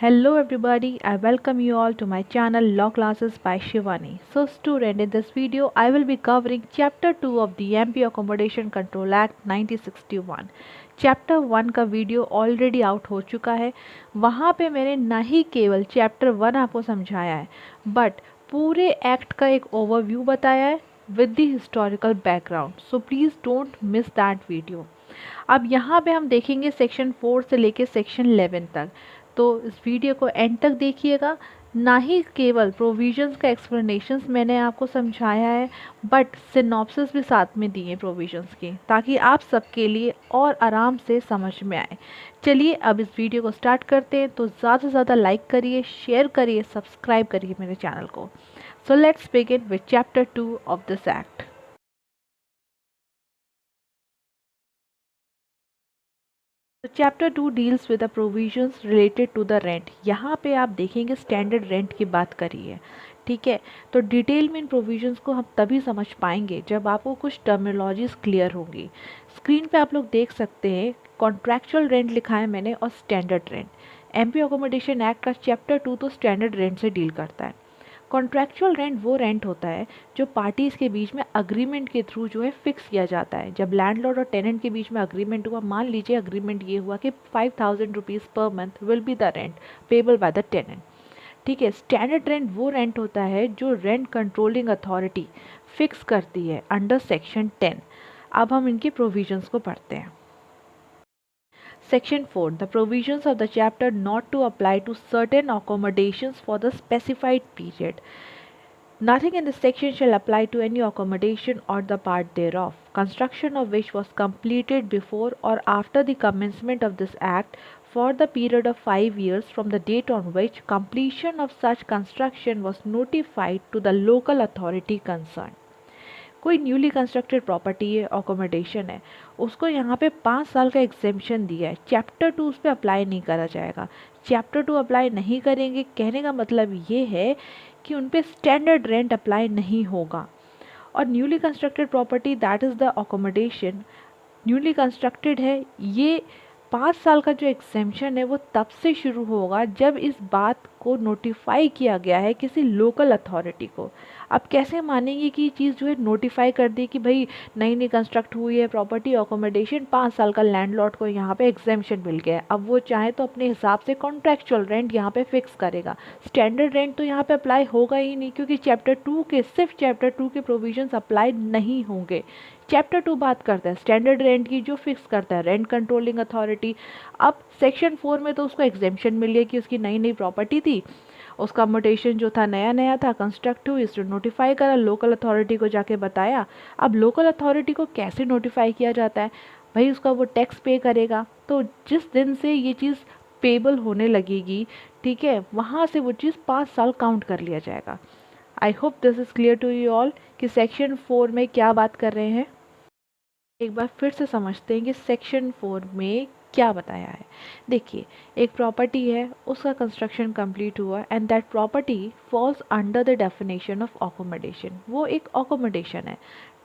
Hello everybody, I welcome you all to my channel Law Classes by Shivani. So student, in this video I will be covering chapter 2 of the MP Accommodation Control Act 1961. Chapter 1 का video already out हो चुका है। वहाँ पे मैंने न ही केवल chapter 1 आपको समझाया है बट पूरे एक्ट का एक ओवरव्यू बताया है with the historical background. So please don't miss that video. अब यहाँ पे हम देखेंगे सेक्शन 4 से लेके सेक्शन 11 तक। तो इस वीडियो को एंड तक देखिएगा। ना ही केवल प्रोविजंस का एक्सप्लेनेशंस मैंने आपको समझाया है बट सिनॉप्सिस भी साथ में दिए प्रोविजंस की, ताकि आप सबके लिए और आराम से समझ में आए। चलिए अब इस वीडियो को स्टार्ट करते हैं। तो ज़्यादा से ज़्यादा लाइक करिए, शेयर करिए, सब्सक्राइब करिए मेरे चैनल को। So let's begin with chapter 2 of this act. तो chapter 2 deals with the provisions related to the rent. यहाँ पे आप देखेंगे स्टैंडर्ड रेंट की बात करी है, ठीक है। तो डिटेल में इन प्रोविजंस को हम तभी समझ पाएंगे जब आपको कुछ टर्मिनोलॉजीज क्लियर होंगी। स्क्रीन पे आप लोग देख सकते हैं कॉन्ट्रैक्चुअल रेंट लिखा है मैंने और standard rent. MP accommodation act का चैप्टर 2 तो स्टैंडर्ड रेंट से डील करता है। कॉन्ट्रैक्चुअल रेंट वो रेंट होता है जो पार्टीज़ के बीच में अग्रीमेंट के थ्रू जो है फिक्स किया जाता है। जब लैंडलॉर्ड और टेनेंट के बीच में अग्रीमेंट हुआ, मान लीजिए अग्रीमेंट ये हुआ कि 5000 rupees per month will be the rent payable by the tenant, ठीक है। स्टैंडर्ड रेंट वो रेंट होता है जो रेंट कंट्रोलिंग अथॉरिटी फिक्स करती है अंडर सेक्शन 10। अब हम इनके प्रोविजंस को पढ़ते हैं। Section 4. The provisions of the chapter not to apply to certain accommodations for the specified period. Nothing in this section shall apply to any accommodation or the part thereof, construction of which was completed before or after the commencement of this act for the period of 5 years from the date on which completion of such construction was notified to the local authority concerned. कोई newly constructed property है, accommodation है, उसको यहाँ पे 5 साल का exemption दिया है। चैप्टर 2 उस पर अप्लाई नहीं करा जाएगा। चैप्टर 2 अप्लाई नहीं करेंगे कहने का मतलब ये है कि उन पे स्टैंडर्ड रेंट अप्लाई नहीं होगा। और newly constructed property that is the accommodation newly constructed है, ये 5 साल का जो एग्जेम्पशन है वो तब से शुरू होगा जब इस बात को नोटिफाई किया गया है किसी लोकल अथॉरिटी को। अब कैसे मानेंगे कि ये चीज़ जो है नोटिफाई कर दी कि भाई नई नई कंस्ट्रक्ट हुई है प्रॉपर्टी अकोमोडेशन, 5 साल का लैंडलॉर्ड को यहाँ पे एग्जेम्पशन मिल गया है। अब वो चाहे तो अपने हिसाब से कॉन्ट्रैक्चुअल रेंट यहाँ पे फिक्स करेगा। स्टैंडर्ड रेंट तो यहाँ पे अप्लाई होगा ही नहीं, क्योंकि सिर्फ चैप्टर 2 के प्रोविजंस अप्लाई नहीं होंगे। चैप्टर 2 बात करता है स्टैंडर्ड रेंट की, जो फिक्स करता है रेंट कंट्रोलिंग अथॉरिटी। अब सेक्शन 4 में तो उसको एग्जेम्पशन मिल गया कि उसकी नई नई प्रॉपर्टी थी, उसका अकोमोडेशन जो था नया नया था, कंस्ट्रक्ट हुई, इसको नोटिफाई करा, लोकल अथॉरिटी को जाके बताया। अब लोकल अथॉरिटी को कैसे नोटिफाई किया जाता है, भाई उसका वो टैक्स पे करेगा। तो जिस दिन से ये चीज़ पेबल होने लगेगी, ठीक है, वहाँ से वो चीज़ 5 साल काउंट कर लिया जाएगा। I hope this is clear to you all कि सेक्शन 4 में क्या बात कर रहे हैं। एक बार फिर से समझते हैं कि सेक्शन 4 में क्या बताया है। देखिए, एक प्रॉपर्टी है, उसका कंस्ट्रक्शन कंप्लीट हुआ and that property falls under the definition of accommodation. वो एक अकोमोडेशन है,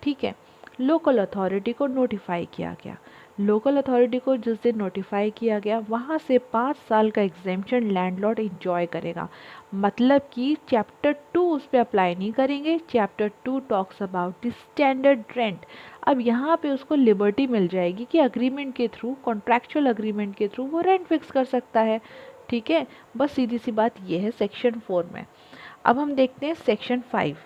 ठीक है। लोकल अथॉरिटी को नोटिफाई किया गया। लोकल अथॉरिटी को जिस दिन नोटिफाई किया गया वहाँ से 5 साल का एग्जेम्पशन लैंडलॉर्ड इंजॉय करेगा। मतलब कि चैप्टर 2 उस पर अप्लाई नहीं करेंगे। Chapter 2 talks about the standard rent. अब यहाँ पे उसको लिबर्टी मिल जाएगी कि अग्रीमेंट के थ्रू, कॉन्ट्रैक्चुअल अग्रीमेंट के थ्रू वो रेंट फिक्स कर सकता है, ठीक है। बस सीधी सी बात ये है सेक्शन 4 में। अब हम देखते हैं section 5।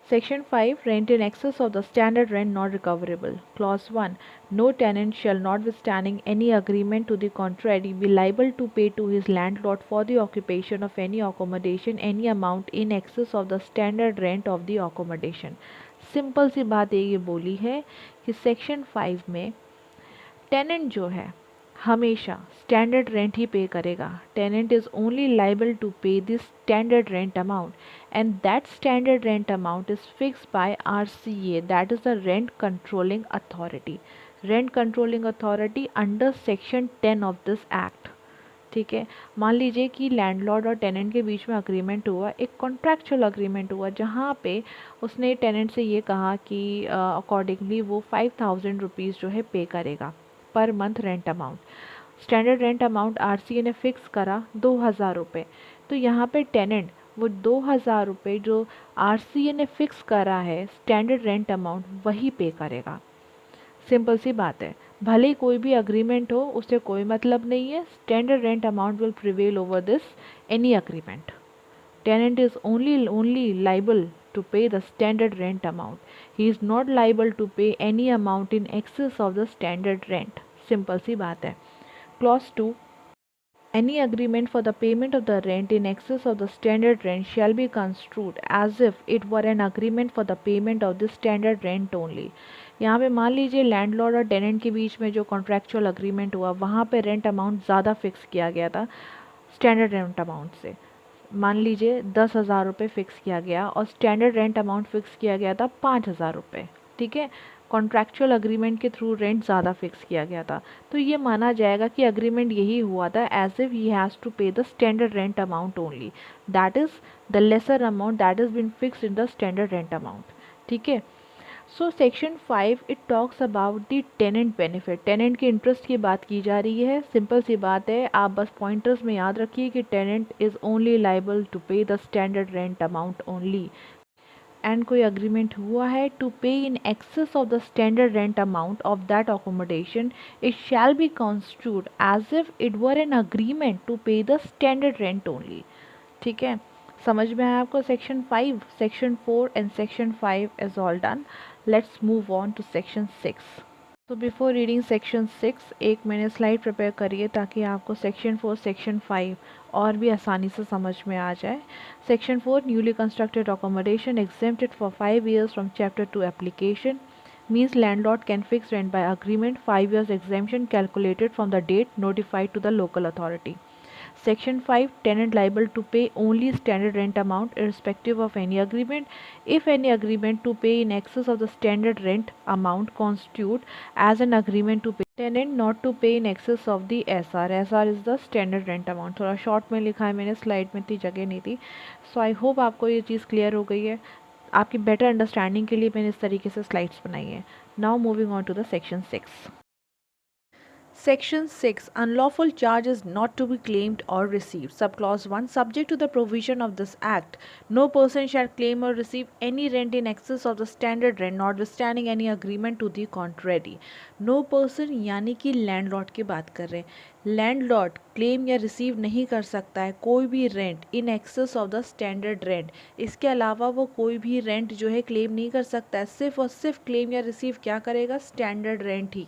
Section 5. Rent in excess of the standard rent not recoverable. Clause 1. No tenant shall, notwithstanding any agreement to the contrary, be liable to pay to his landlord for the occupation of any accommodation any amount in excess of the standard rent of the accommodation. Simple सी बात ये बोली है कि section 5 में tenant जो है हमेशा स्टैंडर्ड रेंट ही पे करेगा। Tenant is only liable to pay this standard rent amount and that standard rent amount is fixed by RCA, that is the rent controlling authority. Rent controlling authority under section 10 of this act, ठीक है। मान लीजिए कि landlord और tenant के बीच में agreement हुआ, एक कॉन्ट्रैक्चुअल अग्रीमेंट हुआ जहाँ पे उसने टेनेंट से ये कहा कि अकॉर्डिंगली वो 5000 रुपीज़ जो है पे करेगा per month rent amount. Standard rent amount RCA ने फिक्स करा 2000 रुपये, तो यहाँ पे टेनेंट वो 2000 रुपये जो आरसीए ने फिक्स करा है स्टैंडर्ड रेंट अमाउंट वही पे करेगा। सिंपल सी बात है, भले ही कोई भी अग्रीमेंट हो उससे कोई मतलब नहीं है, standard rent amount will prevail over this any agreement. Tenant is only liable to pay the standard rent amount. He is not liable to pay any amount in excess of the standard rent. Simple सी बात है। Clause 2, any agreement for the payment of the rent in excess of the standard rent shall be construed as if it were an agreement for the payment of the standard rent only. यहाँ पे मान लीजिए landlord और tenant के बीच में जो contractual agreement हुआ वहाँ पे रेंट अमाउंट ज़्यादा फिक्स किया गया था स्टैंडर्ड रेंट अमाउंट से। मान लीजिए 10,000 रुपये फिक्स किया गया और स्टैंडर्ड रेंट अमाउंट फिक्स किया गया था 5,000 रुपये, ठीक है। कॉन्ट्रैक्चुअल अग्रीमेंट के थ्रू रेंट ज़्यादा फिक्स किया गया था, तो ये माना जाएगा कि अग्रीमेंट यही हुआ था as if he has to pay the standard rent amount only, that is the lesser amount that is been fixed in the standard rent amount, ठीक है। So section 5 it talks about the tenant benefit, tenant के interest की बात की जा रही है। Simple सी बात है, आप बस पॉइंटर्स में याद रखिए कि tenant is only liable to pay the standard rent amount only, and कोई अग्रीमेंट हुआ है to pay in excess of the standard rent amount of that accommodation it shall be construed as if it were an agreement to pay the standard rent only, ठीक है। समझ में आया आपको section 5, section 4 and section 5 is all done. Let's move on to section 6। तो before reading section 6 एक मैंने slide prepare करिए ताकि आपको सेक्शन 4 सेक्शन 5 और भी आसानी से समझ में आ जाए। Section 4 newly constructed accommodation exempted for 5 years from chapter 2 application means landlord can fix rent by agreement, 5 years exemption calculated from the date notified to the local authority. Section 5 tenant liable to pay only standard rent amount irrespective of any agreement. If any agreement to pay in excess of the standard rent amount constitute as an agreement to pay, tenant not to pay in excess of the SR. SR is the standard rent amount. थोड़ा short में लिखा है मैंने, slide में इतनी जगह नहीं थी। सो आई होप आपको ये चीज़ क्लियर हो गई है। आपकी बेटर अंडरस्टैंडिंग के लिए मैंने इस तरीके से स्लाइड्स बनाई है। Now moving on to the section 6। Section 6 unlawful charge is not to be claimed or received. Subclause 1 subject to the provision of this act, no person shall claim or receive any rent in excess of the standard rent notwithstanding any agreement to the contrary. No person यानी कि landlord की बात कर रहे हैं। Landlord claim या receive नहीं कर सकता है कोई भी rent in excess of the standard rent. इसके अलावा वो कोई भी रेंट जो है क्लेम नहीं कर सकता है, सिर्फ और सिर्फ क्लेम या रिसीव क्या करेगा, स्टैंडर्ड रेंट ही।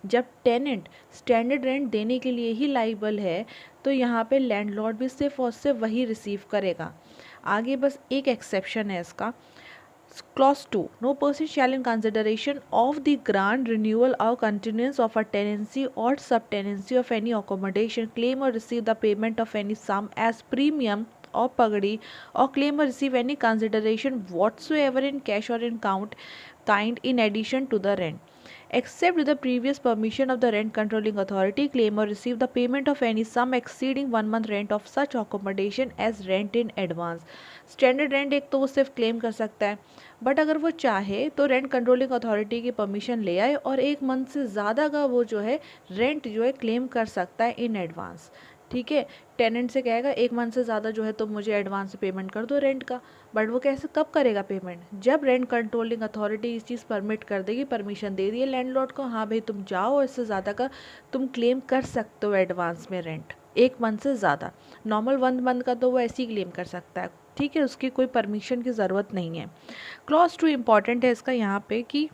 जब टेनेंट स्टैंडर्ड रेंट देने के लिए ही लाइबल है तो यहाँ पे लैंडलॉर्ड भी सिर्फ और सिर्फ वही रिसीव करेगा। आगे बस एक एक्सेप्शन है इसका। Clause 2 no person shall in consideration of the grant, renewal or continuance of a tenancy or subtenancy of any accommodation claim or receive the payment of any sum as premium or pagadi or claim or receive any consideration whatsoever in cash or in kind in addition to the rent, except with the previous permission of the rent controlling authority, claim or receive the payment of any sum exceeding 1 month rent of such accommodation as rent in advance. Standard rent एक तो वो सिर्फ claim कर सकता है, but अगर वो चाहे तो रेंट कंट्रोलिंग अथॉरिटी की परमिशन ले आए और 1 मंथ से ज़्यादा का वो जो है रेंट जो है क्लेम कर सकता है इन एडवांस, ठीक है। टेनेंट से कहेगा 1 मंथ से ज़्यादा जो है तो मुझे एडवांस पेमेंट कर दो रेंट का, बट वो कैसे कब करेगा पेमेंट, जब रेंट कंट्रोलिंग अथॉरिटी इस चीज़ परमिट कर देगी, परमिशन दे दी है लैंडलॉर्ड को, हाँ भाई तुम जाओ इससे ज़्यादा का तुम क्लेम कर सकते हो एडवांस में रेंट, 1 मंथ से ज़्यादा। नॉर्मल 1 मंथ का तो वो ऐसे ही क्लेम कर सकता है, ठीक है, उसकी कोई परमिशन की ज़रूरत नहीं है। क्लॉज 2 इम्पॉर्टेंट है इसका यहाँ पे कि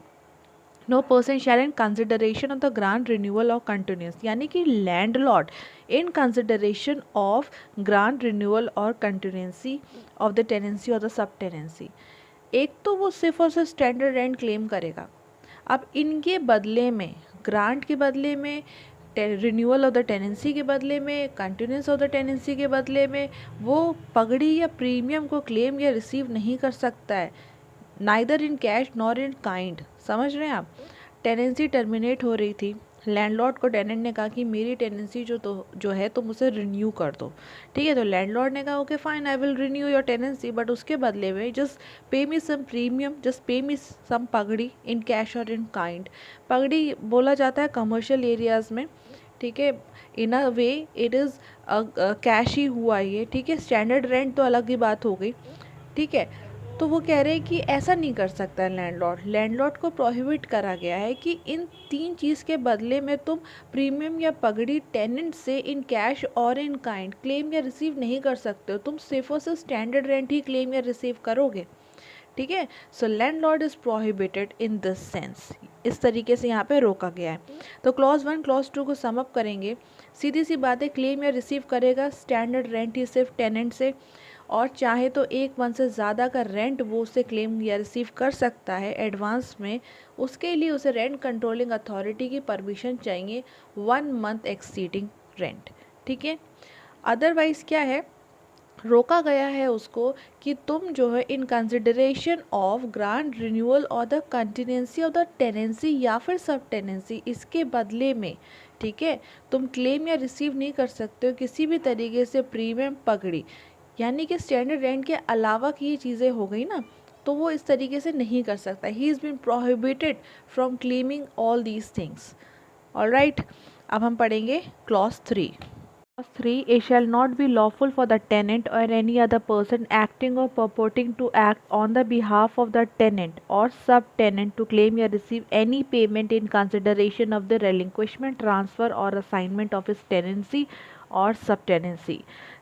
no person shall in consideration of the grant renewal और कंटिन्यूस, यानी कि landlord in consideration of grant renewal और कंटिन्यूंसी ऑफ द टेनेंसी और द सब टेनेंसी, एक तो वो सिर्फ और सिर्फ स्टैंडर्ड रेंट क्लेम करेगा। अब इनके बदले में, ग्रांट के बदले में, रिन्यूअल ऑफ द टेनेंसी के बदले में, कंटिन्यूस ऑफ द टेनेंसी के बदले में वो पगड़ी या प्रीमियम को क्लेम या रिसीव नहीं कर सकता है, neither in cash nor in kind. समझ रहे हैं आप। टेनेंसी टर्मिनेट हो रही थी, लैंडलॉर्ड को टेनेंट ने कहा कि मेरी टेनेंसी जो है तुम उसे रिन्यू कर दो, ठीक है। तो लैंडलॉर्ड ने कहा okay fine I will renew your tenancy, but उसके बदले में जस्ट पे मी सम प्रीमियम, जस्ट पे मी सम पगड़ी इन कैश और इन काइंड। पगड़ी बोला जाता है कमर्शियल एरियाज़ में, ठीक है, इन अ वे इट इज़ कैश ही हुआ ये, ठीक है। स्टैंडर्ड रेंट तो अलग ही बात हो गई, ठीक है। तो वो कह रहे हैं कि ऐसा नहीं कर सकता है लैंडलॉर्ड। लैंडलॉर्ड को प्रोहिबिट करा गया है कि इन 3 चीज़ के बदले में तुम प्रीमियम या पगड़ी टेनेंट से इन कैश और इन काइंड क्लेम या रिसीव नहीं कर सकते हो। तुम सिर्फ और सिर्फ स्टैंडर्ड रेंट ही क्लेम या रिसीव करोगे, ठीक है। So landlord is prohibited in this sense, इस तरीके से यहाँ पे रोका गया है। तो क्लॉज 1 क्लॉज 2 को समअप करेंगे, सीधी सी बात है, क्लेम या रिसीव करेगा स्टैंडर्ड रेंट ही सिर्फ टेनेंट से, और चाहे तो 1 मंथ से ज़्यादा का रेंट वो उससे क्लेम या रिसीव कर सकता है एडवांस में। उसके लिए उसे रेंट कंट्रोलिंग अथॉरिटी की परमिशन चाहिए 1 मंथ एक्सीडिंग रेंट, ठीक है। अदरवाइज़ क्या है, रोका गया है उसको कि तुम जो है इन कंसिडरेशन ऑफ ग्रांट रिन्यूअल और द कंटिन्यूंसी ऑफ द टेनेंसी या फिर सब टेनेंसी, इसके बदले में, ठीक है, तुम क्लेम या रिसीव नहीं कर सकते हो किसी भी तरीके से प्रीमियम पगड़ी, यानी कि स्टैंडर्ड रेंट के अलावा की ये चीज़ें हो गई ना, तो वो इस तरीके से नहीं कर सकता। He is been prohibited from claiming all these things. Alright, अब हम पढ़ेंगे clause 3। Clause 3. It shall not be lawful for the tenant or any other person acting or purporting to act on the behalf of the tenant or subtenant to claim or receive any payment in consideration of the relinquishment, transfer or assignment of his tenancy और सबटेनेंसी।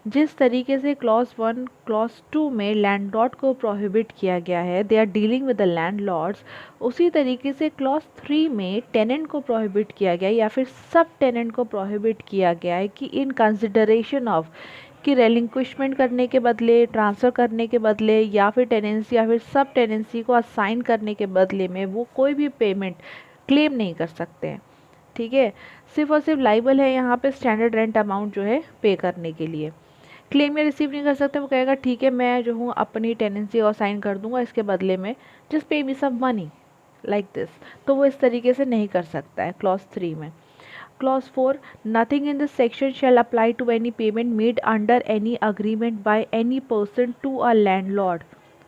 जिस तरीके से clause 1 clause 2 में landlord को prohibit किया गया है, they are dealing with the landlords, उसी तरीके से क्लॉज 3 में टेनेंट को प्रोहिबिट किया गया या फिर सब टेनेंट को प्रोहिबिट किया गया है कि इन कंसिडरेशन ऑफ कि रेलिंक्विशमेंट करने के बदले, ट्रांसफ़र करने के बदले या फिर टेनेंसी या फिर सब टेनेंसी को असाइन करने के बदले में वो कोई भी पेमेंट क्लेम नहीं कर सकते हैं, ठीक है। सिर्फ और सिर्फ लाइबल है यहाँ पे स्टैंडर्ड रेंट अमाउंट जो है पे करने के लिए। क्लेम या रिसीव नहीं कर सकते, वो कहेगा ठीक है मैं जो हूँ अपनी टेनेंसी और साइन कर दूंगा, इसके बदले में just pay me some money like this, तो वो इस तरीके से नहीं कर सकता है क्लॉज 3 में। Clause 4, nothing in this section shall apply to any payment made under any agreement by any person to a landlord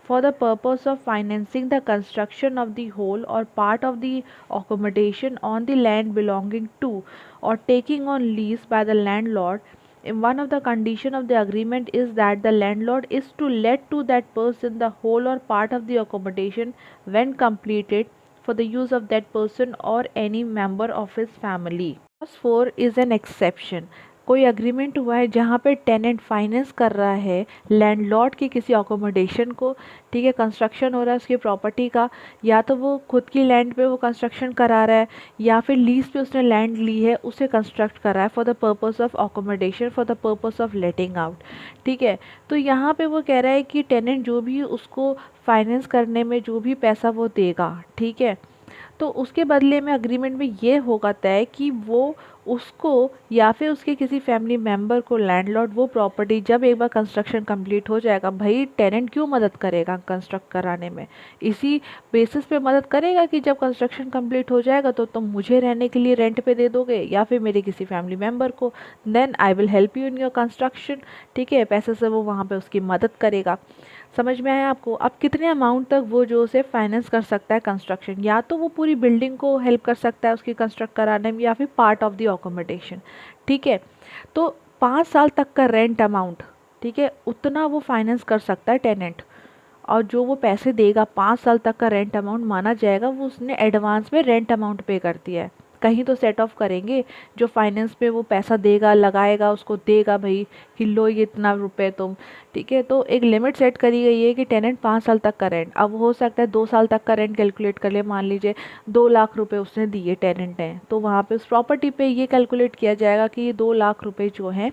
for the purpose of financing the construction of the whole or part of the accommodation on the land belonging to or taking on lease by the landlord. And one of the condition of the agreement is that the landlord is to let to that person the whole or part of the accommodation when completed for the use of that person or any member of his family. Clause 4 is an exception. कोई agreement हुआ है जहाँ पे tenant finance कर रहा है landlord की किसी अकोमोडेशन को, ठीक है, कंस्ट्रक्शन हो रहा है उसकी प्रॉपर्टी का, या तो वो खुद की लैंड पे वो कंस्ट्रक्शन करा रहा है या फिर लीज पे उसने लैंड ली है उसे कंस्ट्रक्ट कर रहा है for the purpose of accommodation, for the purpose of letting out, ठीक है। तो यहाँ पे वो कह रहा है कि टेनेंट जो भी उसको फाइनेंस करने में जो भी पैसा वो देगा, ठीक है, तो उसके बदले में अग्रीमेंट में ये होगा तय कि वो उसको या फिर उसके किसी फैमिली मेम्बर को लैंडलॉर्ड वो प्रॉपर्टी जब एक बार कंस्ट्रक्शन कंप्लीट हो जाएगा, भाई टेनेंट क्यों मदद करेगा कंस्ट्रक्ट कराने में, इसी बेसिस पे मदद करेगा कि जब कंस्ट्रक्शन कंप्लीट हो जाएगा तो तुम मुझे रहने के लिए रेंट पे दे दोगे या फिर मेरे किसी फैमिली मेम्बर को, then I will help you in your construction, ठीक है, पैसे से वो वहाँ पे उसकी मदद करेगा। समझ में आया आपको? अब कितने अमाउंट तक वो जो उसे फाइनेंस कर सकता है कंस्ट्रक्शन, या तो वो पूरी बिल्डिंग को हेल्प कर सकता है उसकी कंस्ट्रक्ट कराने में या फिर पार्ट ऑफ द अकोमोडेशन, ठीक है। तो 5 साल तक का रेंट अमाउंट, ठीक है, उतना वो फाइनेंस कर सकता है टेनेंट, और जो वो पैसे देगा 5 साल तक का रेंट अमाउंट माना जाएगा वो उसने एडवांस में रेंट अमाउंट पे कर दिया है। कहीं तो सेट ऑफ करेंगे जो फाइनेंस पे वो पैसा देगा लगाएगा उसको देगा भाई कि लो ये इतना रुपए तुम, ठीक है। तो एक लिमिट सेट करी गई है कि टेनेंट 5 साल तक का रेंट, अब हो सकता है 2 साल तक का रेंट कैलकुलेट कर ले, मान लीजिए 2 लाख रुपए उसने दिए टेनेंट हैं, तो वहाँ पे उस प्रॉपर्टी पे ये कैलकुलेट किया जाएगा कि ये 2 लाख रुपए जो हैं,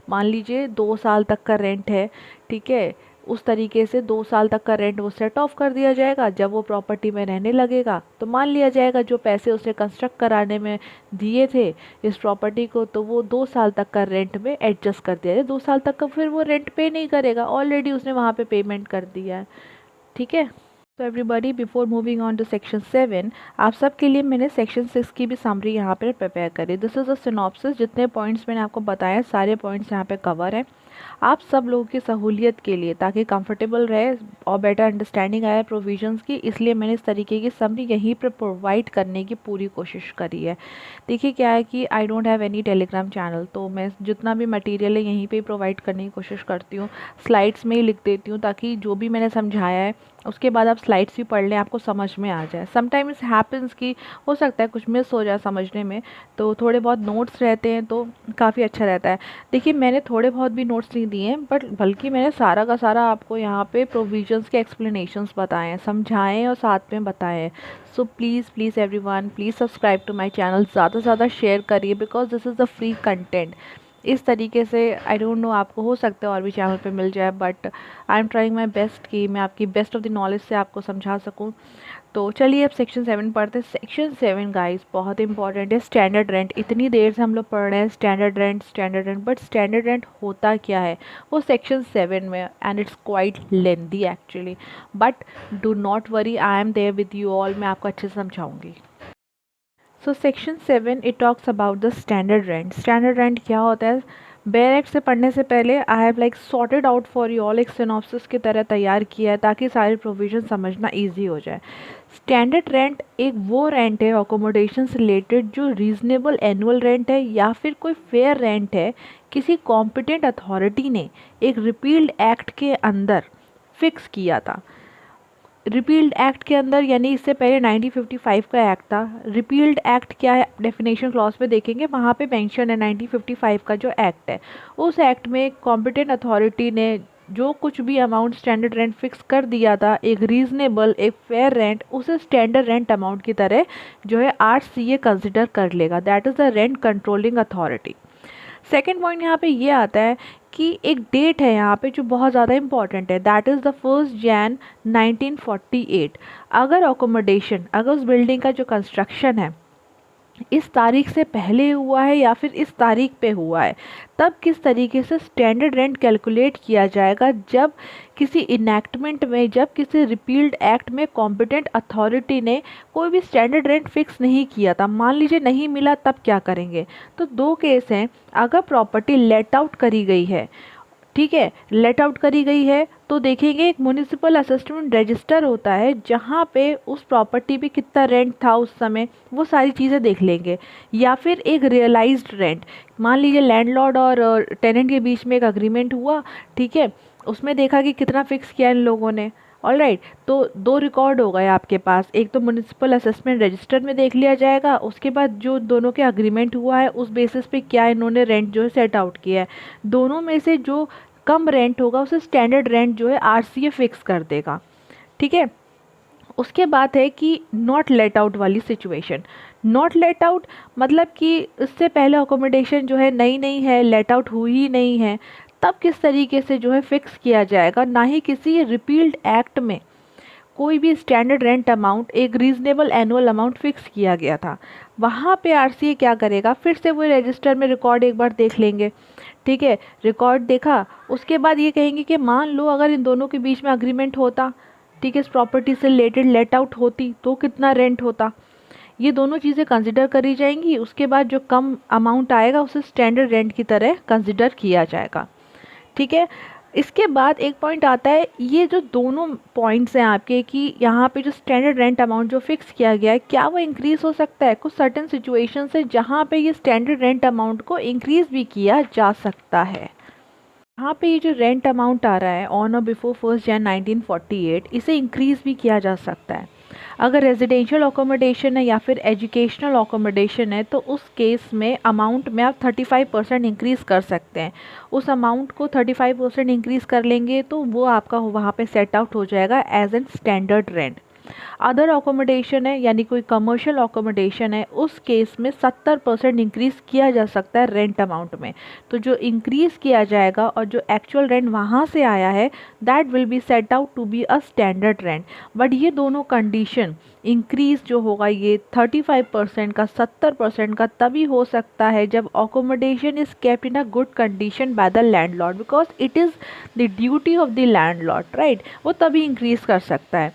मान लीजिए 2 साल तक का रेंट है, ठीक है, उस तरीके से 2 साल तक का रेंट वो सेट ऑफ कर दिया जाएगा। जब वो प्रॉपर्टी में रहने लगेगा तो मान लिया जाएगा जो पैसे उसने कंस्ट्रक्ट कराने में दिए थे इस प्रॉपर्टी को, तो वो 2 साल तक का रेंट में एडजस्ट कर दिया जाए। 2 साल तक का फिर वो रेंट पे नहीं करेगा, ऑलरेडी उसने वहाँ पे पेमेंट कर दिया है, ठीक है। तो everybody, before moving on to section 7, आप सब के लिए मैंने सेक्शन 6 की भी समरी यहाँ पर प्रिपेयर करी। This is a synopsis. जितने पॉइंट्स मैंने आपको बताया सारे पॉइंट्स यहाँ पे कवर हैं आप सब लोगों की सहूलियत के लिए, ताकि कंफर्टेबल रहे और बेटर अंडरस्टैंडिंग आए प्रोविजंस की, इसलिए मैंने इस तरीके की समरी यहीं पर प्रोवाइड करने की पूरी कोशिश करी है। देखिए क्या है कि I don't have any Telegram channel, तो मैं जितना भी मटेरियल है यहीं पे प्रोवाइड करने की कोशिश करती हूँ। स्लाइड्स में ही लिख देती हूँ ताकि जो भी मैंने समझाया है उसके बाद आप स्लाइड्स भी पढ़ लें, आपको समझ में आ जाए। समटाइम्स हैपन्स कि हो सकता है कुछ मिस हो जाए समझने में, तो थोड़े बहुत नोट्स रहते हैं तो काफ़ी अच्छा रहता है। देखिए मैंने थोड़े बहुत भी नोट्स नहीं दिए हैं, बट बल्कि मैंने सारा का सारा आपको यहाँ पे प्रोविजंस के एक्सप्लेनेशंस बताए हैं, समझाएं और साथ में बताए हैं। So please everyone, please subscribe to my channel, ज़्यादा से ज़्यादा शेयर करिए, because this is the free content. इस तरीके से आई डोंट नो आपको हो सकता है और भी चैनल पे मिल जाए, but I am trying my best कि मैं आपकी बेस्ट ऑफ द नॉलेज से आपको समझा सकूं। तो चलिए अब सेक्शन 7 पढ़ते हैं। सेक्शन 7 गाइस बहुत इंपॉर्टेंट है। स्टैंडर्ड रेंट, इतनी देर से हम लोग पढ़ रहे हैं standard rent, but standard rent होता क्या है वो सेक्शन 7 में, and it's quite lengthy actually, but do not worry, I am there with you all, मैं आपको अच्छे से समझाऊंगी। So section 7 it talks about the standard rent. Standard rent क्या होता है? बेयर एक्ट से पढ़ने से पहले I have like sorted out for you all, एक सिनॉप्सिस की तरह तैयार किया है ताकि सारे प्रोविजन समझना इजी हो जाए। स्टैंडर्ड रेंट एक वो रेंट है अकोमोडेशन से रिलेटेड जो रीजनेबल एनुअल रेंट है या फिर कोई फेयर रेंट है किसी कॉम्पिटेंट अथॉरिटी ने एक रिपील्ड एक्ट के अंदर फिक्स किया था। रिपील्ड एक्ट के अंदर यानी इससे पहले 1955 का एक्ट था। रिपील्ड एक्ट क्या है डेफिनेशन क्लॉज पे देखेंगे, वहाँ पे मेंशन है 1955 का जो एक्ट है, उस एक्ट में कॉम्पिटेंट अथॉरिटी ने जो कुछ भी अमाउंट स्टैंडर्ड रेंट फिक्स कर दिया था, एक रीजनेबल एक फेयर रेंट, उसे स्टैंडर्ड रेंट अमाउंट की तरह जो है RCA कंसिडर कर लेगा। That is the rent controlling authority. Second point यहाँ पे ये आता है कि एक डेट है यहाँ पे जो बहुत ज़्यादा इंपॉर्टेंट है, दैट इज़ द 1 जैन 1948। अगर उस बिल्डिंग का जो कंस्ट्रक्शन है इस तारीख से पहले हुआ है या फिर इस तारीख पे हुआ है, तब किस तरीके से स्टैंडर्ड रेंट कैलकुलेट किया जाएगा जब किसी इनैक्टमेंट में, जब किसी रिपील्ड एक्ट में कॉम्पिटेंट अथॉरिटी ने कोई भी स्टैंडर्ड रेंट फिक्स नहीं किया था। मान लीजिए नहीं मिला, तब क्या करेंगे? तो दो केस हैं। अगर प्रॉपर्टी लेट आउट करी गई है, ठीक है, लेट आउट करी गई है, तो देखेंगे एक म्युनिसिपल असेसमेंट रजिस्टर होता है जहाँ पे उस प्रॉपर्टी पे कितना रेंट था उस समय, वो सारी चीज़ें देख लेंगे। या फिर एक रियलाइज्ड रेंट, मान लीजिए लैंडलॉर्ड और टेनेंट के बीच में एक अग्रीमेंट हुआ, ठीक है, उसमें देखा कि कितना फिक्स किया इन लोगों ने। ऑल राइट, तो दो रिकॉर्ड हो गए आपके पास, एक तो म्युनिसिपल असेसमेंट रजिस्टर में देख लिया जाएगा, उसके बाद जो दोनों के अग्रीमेंट हुआ है उस बेसिस पे क्या इन्होंने रेंट जो है सेट आउट किया है। दोनों में से जो कम रेंट होगा उसे स्टैंडर्ड रेंट जो है RCA फिक्स कर देगा, ठीक है। उसके बाद है कि नॉट लेट आउट वाली सिचुएशन। नॉट लेट आउट मतलब कि इससे पहले अकोमोडेशन जो है नई नहीं है, लेट आउट हुई ही नहीं है, तब किस तरीके से जो है फिक्स किया जाएगा। ना ही किसी रिपील्ड एक्ट में कोई भी स्टैंडर्ड रेंट अमाउंट एक रीजनेबल एनुअल अमाउंट फिक्स किया गया था। वहाँ पे RCA क्या करेगा, फिर से वो रजिस्टर में रिकॉर्ड एक बार देख लेंगे, ठीक है, रिकॉर्ड देखा, उसके बाद ये कहेंगे कि मान लो अगर इन दोनों के बीच में अग्रीमेंट होता, ठीक है, इस प्रॉपर्टी से रिलेटेड लेट आउट होती तो कितना रेंट होता, ये दोनों चीज़ें कंसिडर करी जाएंगी। उसके बाद जो कम अमाउंट आएगा उसे स्टैंडर्ड रेंट की तरह कंसिडर किया जाएगा, ठीक है। इसके बाद एक पॉइंट आता है, ये जो दोनों पॉइंट्स हैं आपके कि यहाँ पे जो स्टैंडर्ड रेंट अमाउंट जो फिक्स किया गया है क्या वो इंक्रीज़ हो सकता है? कुछ सर्टेन सिचुएशन है जहाँ पे ये स्टैंडर्ड रेंट अमाउंट को इंक्रीज़ भी किया जा सकता है। यहाँ पे ये जो रेंट अमाउंट आ रहा है ऑन और बिफोर 1 जैन 1948, इसे इंक्रीज़ भी किया जा सकता है। अगर रेजिडेंशियल अकोमोडेशन है या फिर एजुकेशनल अकोमोडेशन है तो उस केस में अमाउंट में आप 35% इंक्रीज़ कर सकते हैं। उस अमाउंट को 35% इंक्रीज़ कर लेंगे तो वो आपका वहाँ पे सेट आउट हो जाएगा as an standard rent. Other accommodation है यानी कोई कमर्शियल अकोमोडेशन है, उस केस में 70% इंक्रीज़ किया जा सकता है रेंट अमाउंट में। तो जो इंक्रीज़ किया जाएगा और जो एक्चुअल रेंट वहाँ से आया है that will be set out to be a standard rent. But ये दोनों कंडीशन इंक्रीज़ जो होगा ये 35% का 70% का तभी हो सकता है जब accommodation is kept in a good condition bye the landlord, because it is the duty of the landlord, right, वो तभी इंक्रीज़ कर सकता है।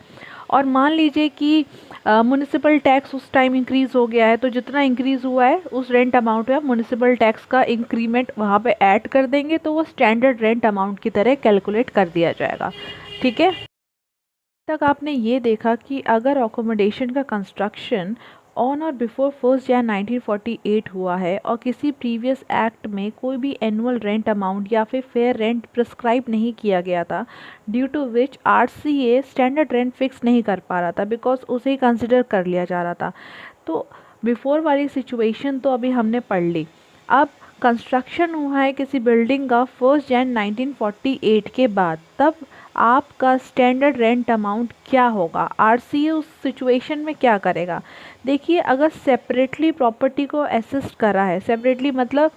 और मान लीजिए कि म्युनिसिपल टैक्स उस टाइम इंक्रीज़ हो गया है, तो जितना इंक्रीज़ हुआ है उस रेंट अमाउंट में म्युनिसिपल टैक्स का इंक्रीमेंट वहाँ पे ऐड कर देंगे, तो वो स्टैंडर्ड रेंट अमाउंट की तरह कैलकुलेट कर दिया जाएगा। ठीक है, तक आपने ये देखा कि अगर अकोमोडेशन का कंस्ट्रक्शन ऑन और बिफोर 1 जनवरी 1948 हुआ है और किसी प्रीवियस एक्ट में कोई भी एनुअल रेंट अमाउंट या फिर फेयर रेंट प्रिस्क्राइब नहीं किया गया था, due to which RCA standard rent fix नहीं कर पा रहा था बिकॉज उसे ही कंसिडर कर लिया जा रहा था। तो बिफोर वाली सिचुएशन तो अभी हमने पढ़ ली। अब कंस्ट्रक्शन हुआ है किसी बिल्डिंग का 1 जनवरी 1948 के बाद, तब आपका स्टैंडर्ड रेंट अमाउंट क्या होगा, आरसीए उस सिचुएशन में क्या करेगा। देखिए, अगर सेपरेटली प्रॉपर्टी को असेस्ट करा है, सेपरेटली मतलब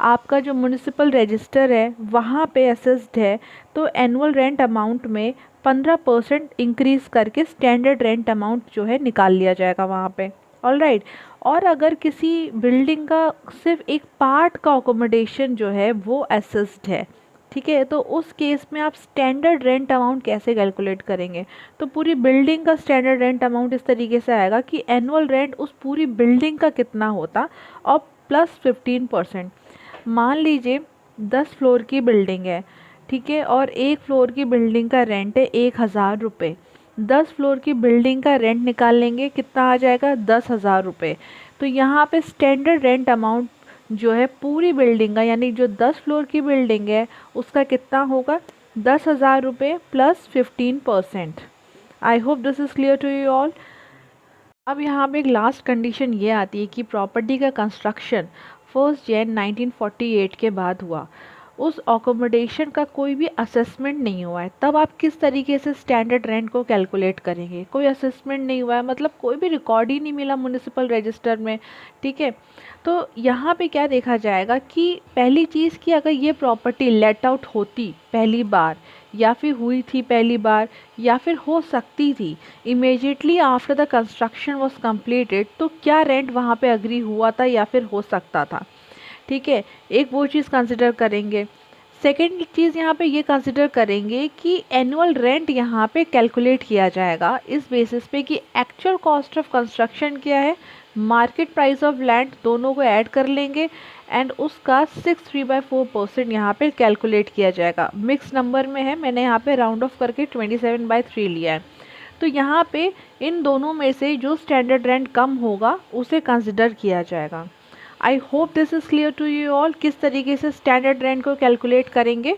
आपका जो म्युनिसिपल रजिस्टर है वहाँ पे असेस्ड है, तो एनुअल रेंट अमाउंट में 15% इंक्रीज़ करके स्टैंडर्ड रेंट अमाउंट जो है निकाल लिया जाएगा वहाँ पे। ऑलराइट, और अगर किसी बिल्डिंग का सिर्फ एक पार्ट का अकोमोडेशन जो है वो असेस्ड है, ठीक है, तो उस केस में आप स्टैंडर्ड रेंट अमाउंट कैसे कैलकुलेट करेंगे। तो पूरी बिल्डिंग का स्टैंडर्ड रेंट अमाउंट इस तरीके से आएगा कि एनुअल रेंट उस पूरी बिल्डिंग का कितना होता और प्लस 15%। मान लीजिए 10 फ्लोर की बिल्डिंग है, ठीक है, और एक फ्लोर की बिल्डिंग का रेंट है 1000 रुपये। 10 फ्लोर की बिल्डिंग का रेंट निकाल लेंगे, कितना आ जाएगा, 10,000 रुपये। तो यहाँ पे स्टैंडर्ड रेंट अमाउंट जो है पूरी बिल्डिंग का, यानी जो 10 फ्लोर की बिल्डिंग है उसका कितना होगा, 10,000 रुपये plus 15%। I hope this is clear to you all. अब यहाँ पे एक लास्ट कंडीशन ये आती है कि प्रॉपर्टी का कंस्ट्रक्शन 1 जनवरी 1948 के बाद हुआ, उस अकोमोडेशन का कोई भी असेसमेंट नहीं हुआ है, तब आप किस तरीके से स्टैंडर्ड रेंट को कैलकुलेट करेंगे। कोई असेसमेंट नहीं हुआ है, मतलब कोई भी रिकॉर्ड ही नहीं मिला म्युनिसिपल रजिस्टर में, ठीक है। तो यहाँ पे क्या देखा जाएगा कि पहली चीज़ कि अगर ये प्रॉपर्टी लेट आउट होती पहली बार, या फिर हुई थी पहली बार, या फिर हो सकती थी immediately after the construction was completed, तो क्या रेंट वहाँ पे अग्री हुआ था या फिर हो सकता था, ठीक है। एक वो चीज़ कंसिडर करेंगे। सेकेंड चीज़ यहाँ पे ये कंसिडर करेंगे कि एनुअल रेंट यहाँ पे कैलकुलेट किया जाएगा इस बेसिस पे कि एक्चुअल कॉस्ट ऑफ कंस्ट्रक्शन क्या है, मार्केट प्राइस ऑफ लैंड, दोनों को ऐड कर लेंगे एंड उसका 63/4% यहाँ पे कैलकुलेट किया जाएगा। मिक्स नंबर में है, मैंने यहाँ पे राउंड ऑफ करके 27/3 लिया है। तो यहाँ पे इन दोनों में से जो स्टैंडर्ड रेंट कम होगा उसे कंसिडर किया जाएगा। I hope this is clear to you all, किस तरीके से स्टैंडर्ड रेंट को कैलकुलेट करेंगे।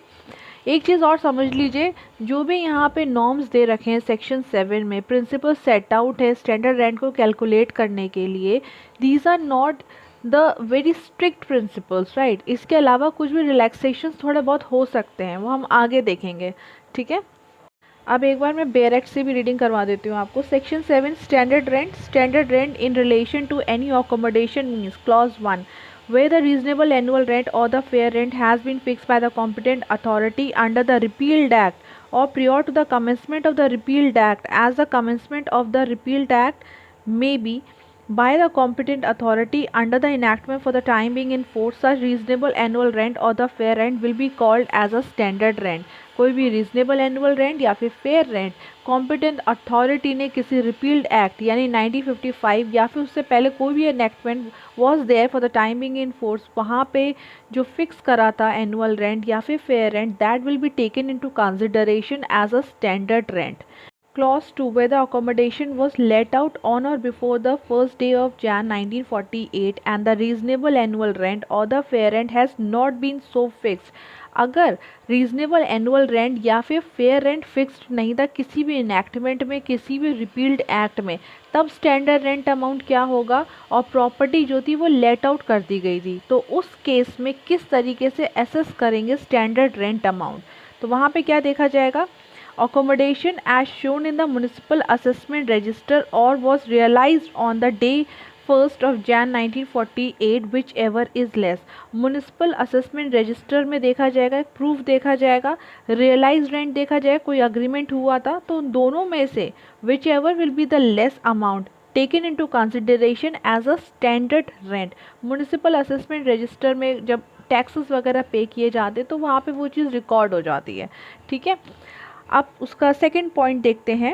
एक चीज़ और समझ लीजिए, जो भी यहाँ पे नॉर्म्स दे रखे हैं सेक्शन 7 में, प्रिंसिपल सेट आउट है स्टैंडर्ड रेंट को कैलकुलेट करने के लिए, these are not the very strict principles, right. इसके अलावा कुछ भी रिलैक्सेशन थोड़े बहुत हो सकते हैं, वो हम आगे देखेंगे, ठीक है। अब एक बार मैं बेयर एक्ट से भी रीडिंग करवा देती हूँ आपको। Section 7 standard rent in relation to any accommodation means clause 1 where the reasonable annual rent or the fair rent has been fixed by the competent authority under the repealed act or prior to the commencement of the repealed act, as the commencement of the repealed act may be by the competent authority under the enactment for the time being in force, such reasonable annual rent or the fair rent will be called as a standard rent। कोई भी reasonable annual rent या फिर fair rent competent authority ने किसी repealed act यानी 1955 या फिर उससे पहले कोई भी enactment was there for the timing in force, वहाँ पे जो फिक्स करा था एनुअल रेंट या फिर fair rent, that will be taken into consideration as a standard rent. Clause 2, where the accommodation was let out on or before the first day of Jan 1948 and the reasonable annual rent or the fair rent has not been so fixed। अगर reasonable annual rent या फिर fair rent fixed नहीं था किसी भी enactment में, किसी भी रिपील्ड एक्ट में, तब स्टैंडर्ड रेंट अमाउंट क्या होगा, और प्रॉपर्टी जो थी वो लेट आउट कर दी गई थी, तो उस केस में किस तरीके से एसेस करेंगे स्टैंडर्ड रेंट अमाउंट। तो वहाँ पे क्या देखा जाएगा, accommodation as shown in the municipal assessment register or was realized on the day 1st of Jan 1948 whichever is less। Municipal assessment register में देखा जाएगा, प्रूफ देखा जाएगा, रियलाइज रेंट देखा जाएगा, कोई अग्रीमेंट हुआ था, तो उन दोनों में से whichever will be the less amount taken into consideration as a standard rent। Municipal assessment register में जब टैक्सेस वगैरह पे किए जाते तो वहाँ पे वो चीज़ रिकॉर्ड हो जाती है, ठीक है। अब उसका सेकंड पॉइंट देखते हैं।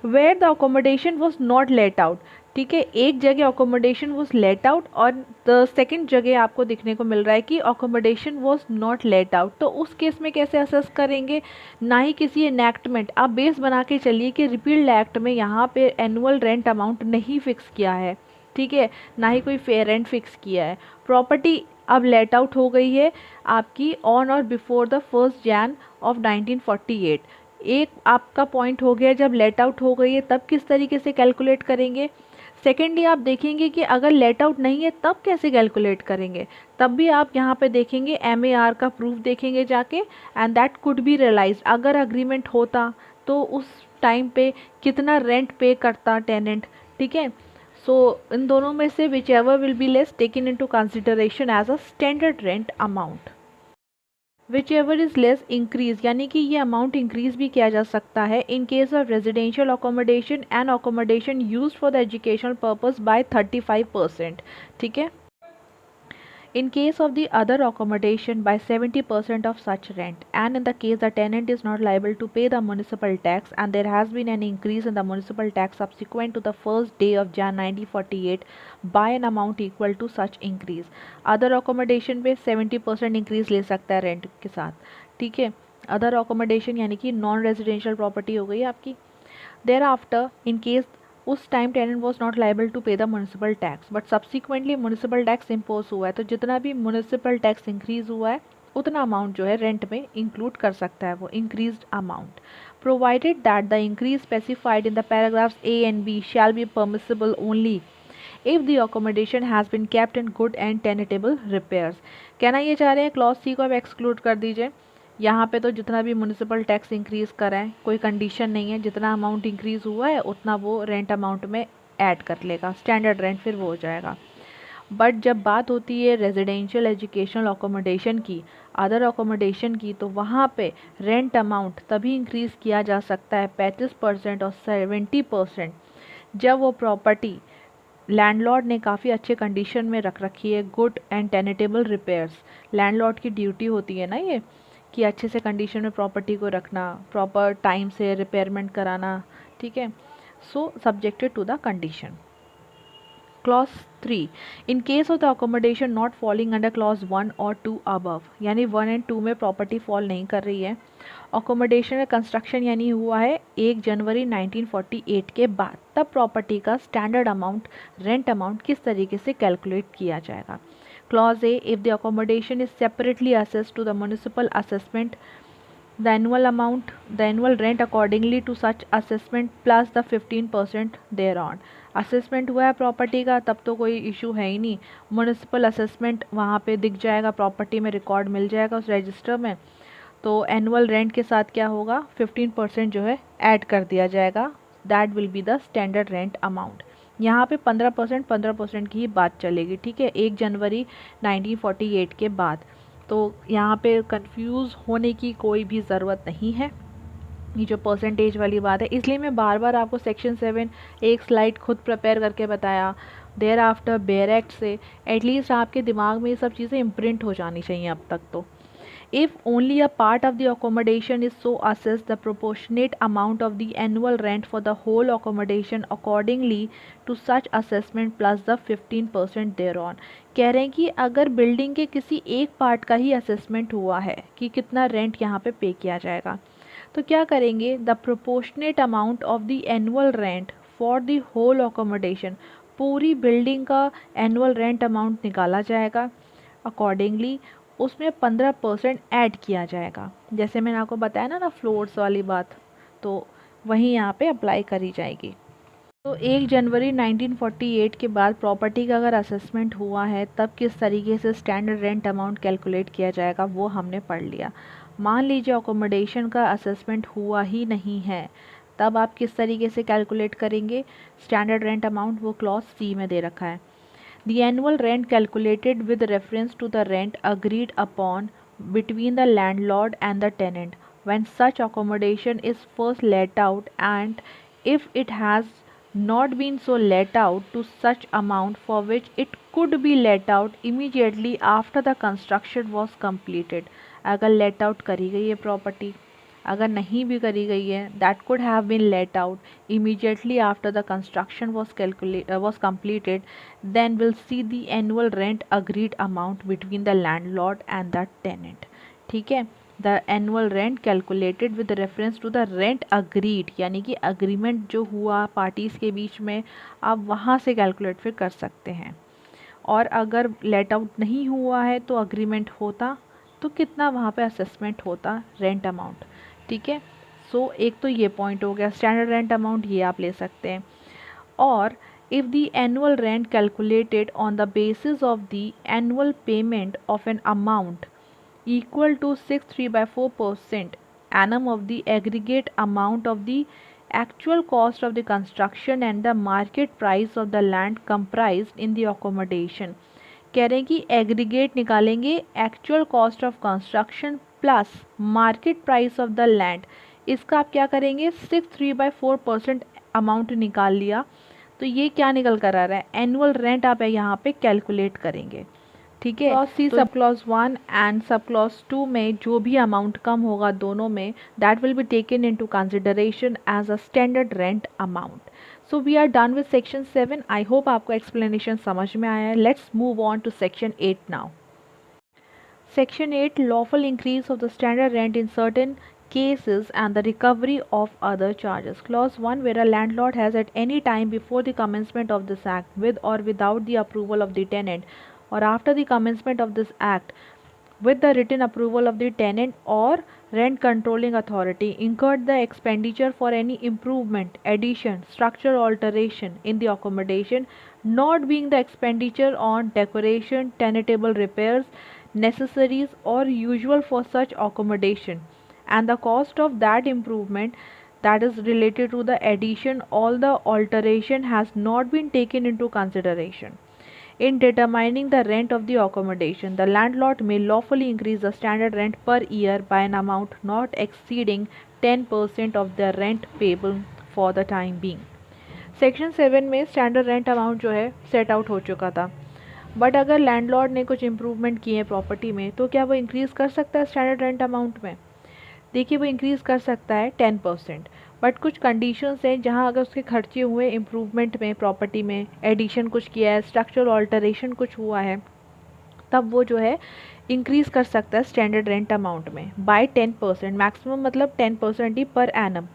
Where the accommodation was not let out, ठीक है, एक जगह अकोमोडेशन वॉज लेट आउट और द सेकेंड जगह आपको देखने को मिल रहा है कि accommodation was not let out, तो उस केस में कैसे असेस करेंगे? ना ही किसी एनैक्टमेंट, आप बेस बना के चलिए कि रिपील्ड एक्ट में यहाँ पे एनुअल रेंट अमाउंट नहीं फिक्स किया है, ठीक है, ना ही कोई फेयर रेंट फिक्स किया है। प्रॉपर्टी अब लेट आउट हो गई है आपकी ऑन और बिफोर द 1 Jan ऑफ 1948। एक आपका पॉइंट हो गया, जब लेट आउट हो गई है तब किस तरीके से कैलकुलेट करेंगे। सेकेंडली आप देखेंगे कि अगर लेट आउट नहीं है तब कैसे कैलकुलेट करेंगे, तब भी आप यहाँ पे देखेंगे MAR का प्रूफ देखेंगे जाके, and that could be realise, अगर अग्रीमेंट होता तो उस टाइम पे कितना रेंट पे करता टेनेंट, ठीक है। सो इन दोनों में से whichever will be less taken into consideration as a standard rent amount. Whichever is less increase, यानी कि ये अमाउंट इंक्रीज भी किया जा सकता है in case of residential accommodation and accommodation use for the educational purpose by 35%, ठीक है। In case of the other accommodation by 70% of such rent, and in the case the tenant is not liable to pay the municipal tax and there has been an increase in the municipal tax subsequent to the first day of Jan 1948 by an amount equal to such increase, other accommodation पे 70% increase ले सकता है rent के साथ, ठीक है। other accommodation यानी कि non residential property हो गई आपकी। thereafter in case उस time tenant was not liable to pay the municipal tax, but subsequently municipal tax impose हुआ है, तो जितना भी म्यूनिसिपल टैक्स इंक्रीज हुआ है उतना अमाउंट जो है रेंट में इंक्लूड कर सकता है वो increased amount, provided that the increase specified in the paragraphs A and B shall be permissible only if the accommodation has been kept in good and tenantable repairs. कहना ये चाह रहे हैं क्लॉज C को अब एक्सक्लूड कर दीजिए, यहाँ पे तो जितना भी म्यूनिसिपल टैक्स इंक्रीज़ कराएं कोई कंडीशन नहीं है, जितना अमाउंट इंक्रीज़ हुआ है उतना वो रेंट अमाउंट में ऐड कर लेगा, स्टैंडर्ड रेंट फिर वो हो जाएगा। बट जब बात होती है रेजिडेंशियल एजुकेशनल अकोमोडेशन की, अदर अकोमोडेशन की, तो वहाँ पे रेंट अमाउंट तभी इंक्रीज़ किया जा सकता है 35% और 70% जब वो प्रॉपर्टी लैंडलॉर्ड ने काफ़ी अच्छे कंडीशन में रख रखी है, good and tenantable repairs, landlord की ड्यूटी होती है ना ये कि अच्छे से कंडीशन में प्रॉपर्टी को रखना, प्रॉपर टाइम से रिपेयरमेंट कराना, ठीक है। So subjected to the condition. Clause 3, in case of the accommodation not falling under clause 1 और 2 अबव, यानी 1 एंड 2 में प्रॉपर्टी फॉल नहीं कर रही है, अकोमोडेशन का कंस्ट्रक्शन यानी हुआ है 1 जनवरी 1948 के बाद, तब प्रॉपर्टी का स्टैंडर्ड अमाउंट रेंट अमाउंट किस तरीके से कैलकुलेट किया जाएगा। Clause A, if the accommodation is separately assessed to the municipal assessment, the annual rent accordingly to such assessment plus the 15% thereon। Assessment हुआ है प्रॉपर्टी का तब तो कोई इशू है ही नहीं, म्यूनिसिपल असेसमेंट वहाँ पे दिख जाएगा, प्रॉपर्टी में रिकॉर्ड मिल जाएगा उस रजिस्टर में, तो एनुअल रेंट के साथ क्या होगा 15% जो है ऐड कर दिया जाएगा, that will be the standard rent amount. यहाँ पे 15% की ही बात चलेगी, ठीक है, 1 जनवरी 1948 के बाद, तो यहाँ पे कंफ्यूज होने की कोई भी ज़रूरत नहीं है, ये जो परसेंटेज वाली बात है, इसलिए मैं बार बार आपको सेक्शन 7 एक स्लाइड खुद प्रिपेयर करके बताया, देयर आफ्टर बेयर एक्ट से एटलीस्ट आपके दिमाग में ये सब चीज़ें इम्प्रिंट हो जानी चाहिए अब तक तो। If only a part of the accommodation is so assessed, the proportionate amount of the annual rent for the whole accommodation accordingly to such assessment plus the 15% thereon। कह रहे हैं कि अगर बिल्डिंग के किसी एक पार्ट का ही असेसमेंट हुआ है कि कितना रेंट यहाँ पे किया जाएगा, तो क्या करेंगे, the proportionate amount of the annual rent for the whole accommodation, पूरी बिल्डिंग का एनुअल रेंट अमाउंट निकाला जाएगा, अकॉर्डिंगली उसमें 15% ऐड किया जाएगा, जैसे मैंने आपको बताया ना फ्लोर्स वाली बात, तो वहीं यहाँ पे अप्लाई करी जाएगी। तो 1 जनवरी 1948 के बाद प्रॉपर्टी का अगर असेसमेंट हुआ है तब किस तरीके से स्टैंडर्ड रेंट अमाउंट कैलकुलेट किया जाएगा वो हमने पढ़ लिया। मान लीजिए अकोमोडेशन का असेसमेंट हुआ ही नहीं है, तब आप किस तरीके से कैलकुलेट करेंगे स्टैंडर्ड रेंट अमाउंट, वो क्लॉज C में दे रखा है। The annual rent calculated with reference to the rent agreed upon between the landlord and the tenant when such accommodation is first let out, and if it has not been so let out to such amount for which it could be let out immediately after the construction was completed। अगर let out करी गई है property, अगर नहीं भी करी गई है, that could have been let out immediately after the construction was completed, then we'll see the annual rent agreed amount between the landlord and the tenant. ठीक है, the annual rent calculated with reference to the rent agreed, यानी कि agreement जो हुआ parties के बीच में, आप वहाँ से कैलकुलेट फिर कर सकते हैं। और अगर लेट आउट नहीं हुआ है तो अग्रीमेंट होता तो कितना वहाँ पे असेसमेंट होता रेंट अमाउंट। ठीक है, सो एक तो ये पॉइंट हो गया, स्टैंडर्ड रेंट अमाउंट ये आप ले सकते हैं। और if the annual rent calculated on the basis of the annual payment of an amount equal to 63/4% annum of the aggregate amount of the actual cost of the construction and the market price of the land comprised in the accommodation, कह रहे हैं कि aggregate निकालेंगे actual cost of construction plus market price of the land, इसका आप क्या करेंगे 63/4% amount निकाल लिया, तो ये क्या निकल कर आ रहा है, एनुअल रेंट आप यहाँ पे कैलकुलेट करेंगे। ठीक है, clause C sub clause 1 and sub clause 2 में जो भी अमाउंट कम होगा दोनों में, that will be taken into consideration as a standard rent amount. So we are done with section 7। I hope आपको एक्सप्लेनेशन समझ में आया है। Let's move on to section 8 now. Section 8 lawful increase of the standard rent in certain cases and the recovery of other charges. Clause 1 where a landlord has at any time before the commencement of this act with or without the approval of the tenant or after the commencement of this act with the written approval of the tenant or rent controlling authority incurred the expenditure for any improvement, addition, structural alteration in the accommodation, not being the expenditure on decoration, tenantable repairs, necessaries or usual for such accommodation, and the cost of that improvement that is related to the addition or the alteration has not been taken into consideration. In determining the rent of the accommodation, the landlord may lawfully increase the standard rent per year by an amount not exceeding 10% of the rent payable for the time being. Section 7 में standard rent amount जो है set out हो चुका था, but अगर landlord ने कुछ improvement किए हैं प्रॉपर्टी में तो क्या वो इंक्रीज़ कर सकता है स्टैंडर्ड रेंट अमाउंट में? देखिए, वो इंक्रीज़ कर सकता है 10%, बट कुछ कंडीशंस हैं जहां अगर उसके खर्चे हुए इम्प्रूवमेंट में, प्रॉपर्टी में एडिशन कुछ किया है, स्ट्रक्चरल ऑल्टरेशन कुछ हुआ है, तब वो जो है इंक्रीज़ कर सकता है स्टैंडर्ड रेंट अमाउंट में बाय 10%, मैक्सिमम मतलब 10% ही पर एनम।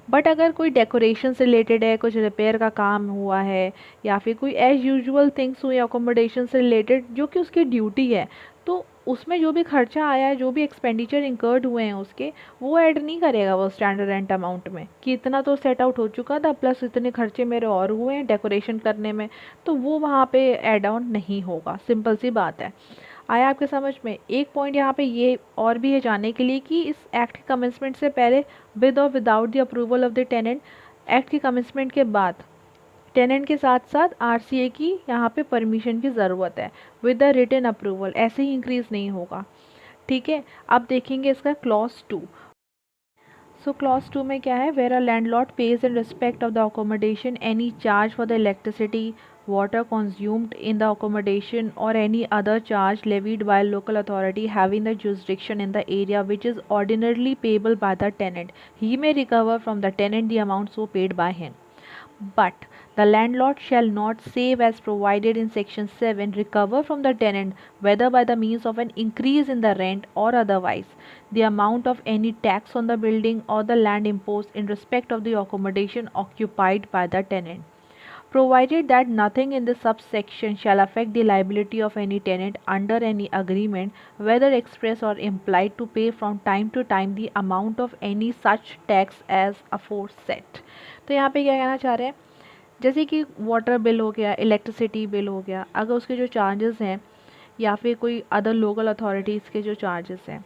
बट अगर कोई डेकोरेशन से रिलेटेड है, कुछ रिपेयर का काम हुआ है या फिर कोई एज यूजुअल थिंग्स हुई अकोमोडेशन से रिलेटेड जो कि उसकी ड्यूटी है, तो उसमें जो भी खर्चा आया है, जो भी एक्सपेंडिचर इंकर्ड हुए हैं उसके, वो ऐड नहीं करेगा वो स्टैंडर्ड रेंट अमाउंट में कि इतना तो सेट आउट हो चुका था प्लस इतने खर्चे मेरे और हुए हैं डेकोरेशन करने में, तो वो वहाँ पे ऐड ऑन नहीं होगा। सिंपल सी बात है। आया आपके समझ में? एक पॉइंट यहाँ पे ये और भी है जानने के लिए कि इस एक्ट के कमेंसमेंट से पहले विद और without the approval of the tenant, act के कमेंसमेंट के बाद टेनेंट के साथ साथ आरसीए की यहाँ पे परमिशन की ज़रूरत है विद द रिटन अप्रूवल, ऐसे ही इंक्रीज़ नहीं होगा। ठीक है, अब देखेंगे इसका क्लॉज 2। सो क्लॉज 2 में क्या है, where a landlord pays in respect of the accommodation any charge for the electricity water consumed in the accommodation or any other charge levied by a local authority having the jurisdiction in the area which is ordinarily payable by the tenant, he may recover from the tenant the amount so paid by him. But the landlord shall not, save as provided in section 7, recover from the tenant whether by the means of an increase in the rent or otherwise the amount of any tax on the building or the land imposed in respect of the accommodation occupied by the tenant, provided that nothing in this subsection shall affect the liability of any tenant under any agreement, whether express or implied, to pay from time to time the amount of any such tax as aforesaid. तो यहाँ पे क्या कहना चाह रहे हैं, जैसे कि वाटर बिल हो गया, इलेक्ट्रिसिटी बिल हो गया, अगर उसके जो चार्जेस हैं या फिर कोई अदर लोकल अथॉरिटीज़ के जो चार्जेस हैं,